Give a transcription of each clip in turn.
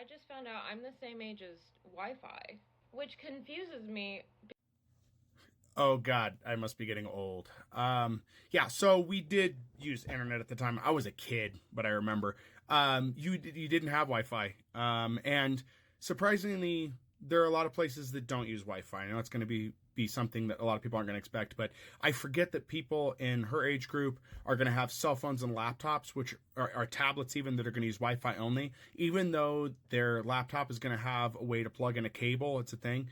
I just found out I'm the same age as Wi-Fi, which confuses me. Oh God, I must be getting old. Yeah, so we did use internet at the time. I was a kid, but I remember. You didn't have Wi-Fi, and surprisingly, there are a lot of places that don't use Wi-Fi. I know it's going to be something that a lot of people aren't going to expect, but I forget that people in her age group are going to have cell phones and laptops, which are tablets even that are going to use Wi-Fi only, even though their laptop is going to have a way to plug in a cable. It's a thing.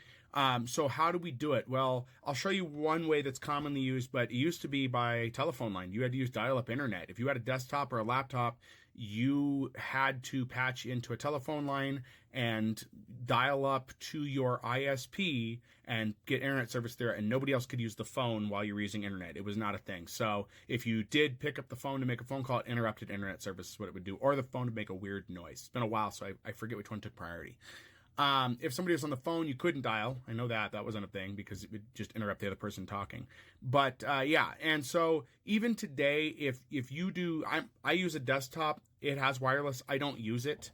So how do we do it? Well, I'll show you one way that's commonly used, but it used to be by telephone line. You had to use dial-up internet. If you had a desktop or a laptop, you had to patch into a telephone line and dial up to your ISP and get internet service there, and nobody else could use the phone while you were using internet. It was not a thing. So if you did pick up the phone to make a phone call, it interrupted internet service is what it would do, or the phone would make a weird noise. It's been a while, so I forget which one took priority. If somebody was on the phone, you couldn't dial. I know that wasn't a thing because it would just interrupt the other person talking. But yeah, and so even today, if you do, I use a desktop. It has wireless. I don't use it.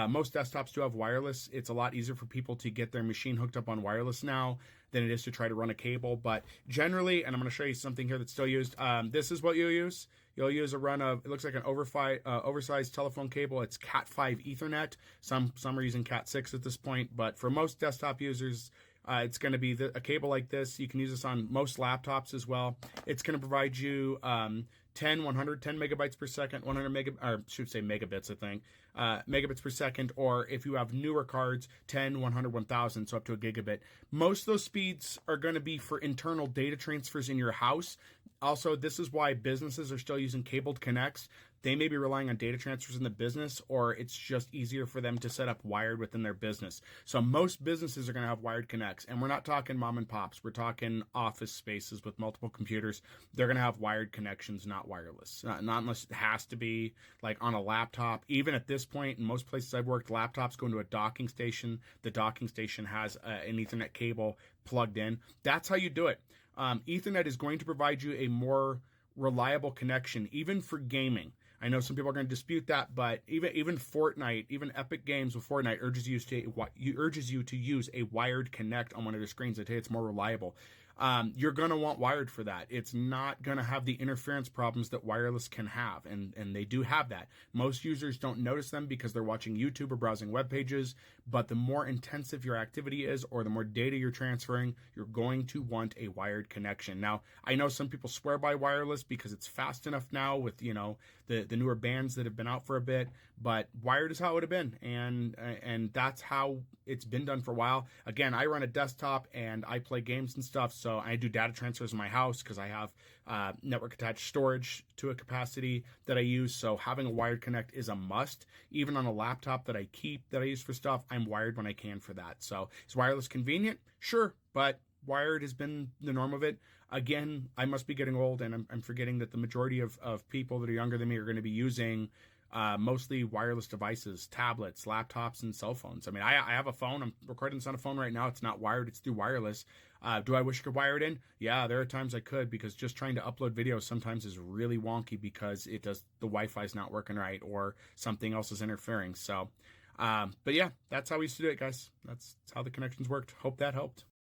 Most desktops do have wireless. It's a lot easier for people to get their machine hooked up on wireless now than it is to try to run a cable. But generally, and I'm going to show you something here that's still used. This is what you'll use. You'll use a run of, it looks like an oversized telephone cable. It's Cat5 Ethernet. Some are using Cat6 at this point, but for most desktop users, it's going to be a cable like this. You can use this on most laptops as well. It's going to provide you 10 megabytes per second, megabits, I think, megabits per second, or if you have newer cards, 10, 100, 1000, so up to a gigabit. Most of those speeds are going to be for internal data transfers in your house. Also, this is why businesses are still using cabled connects. They may be relying on data transfers in the business, or it's just easier for them to set up wired within their business. So most businesses are going to have wired connects, and we're not talking mom and pops. We're talking office spaces with multiple computers. They're going to have wired connections, not wireless. Not unless it has to be like on a laptop. Even at this point, in most places I've worked, laptops go into a docking station. The docking station has an Ethernet cable plugged in. That's how you do it. Ethernet is going to provide you a more reliable connection, even for gaming. I know some people are going to dispute that, but even Fortnite, even Epic Games with Fortnite urges you to use a wired connect on one of their screens. They say it's more reliable. You're going to want wired for that. It's not going to have the interference problems that wireless can have, and they do have that. Most users don't notice them because they're watching YouTube or browsing web pages, but the more intensive your activity is or the more data you're transferring, you're going to want a wired connection. Now, I know some people swear by wireless because it's fast enough now with, the newer bands that have been out for a bit, but wired is how it would have been, and that's how it's been done for a while. Again, I run a desktop and I play games and stuff, so I do data transfers in my house because I have network attached storage to a capacity that I use. So having a wired connect is a must. Even on a laptop that I use for stuff, I'm wired when I can for that. So is wireless convenient? Sure, but wired has been the norm of it. Again, I must be getting old, and I'm forgetting that the majority of people that are younger than me are going to be using mostly wireless devices, tablets, laptops, and cell phones. I mean, I have a phone. I'm recording this on a phone right now. It's not wired. It's through wireless. Do I wish I could wire it in? Yeah, there are times I could, because just trying to upload videos sometimes is really wonky because the Wi-Fi is not working right or something else is interfering. So, but yeah, that's how we used to do it, guys. That's how the connections worked. Hope that helped.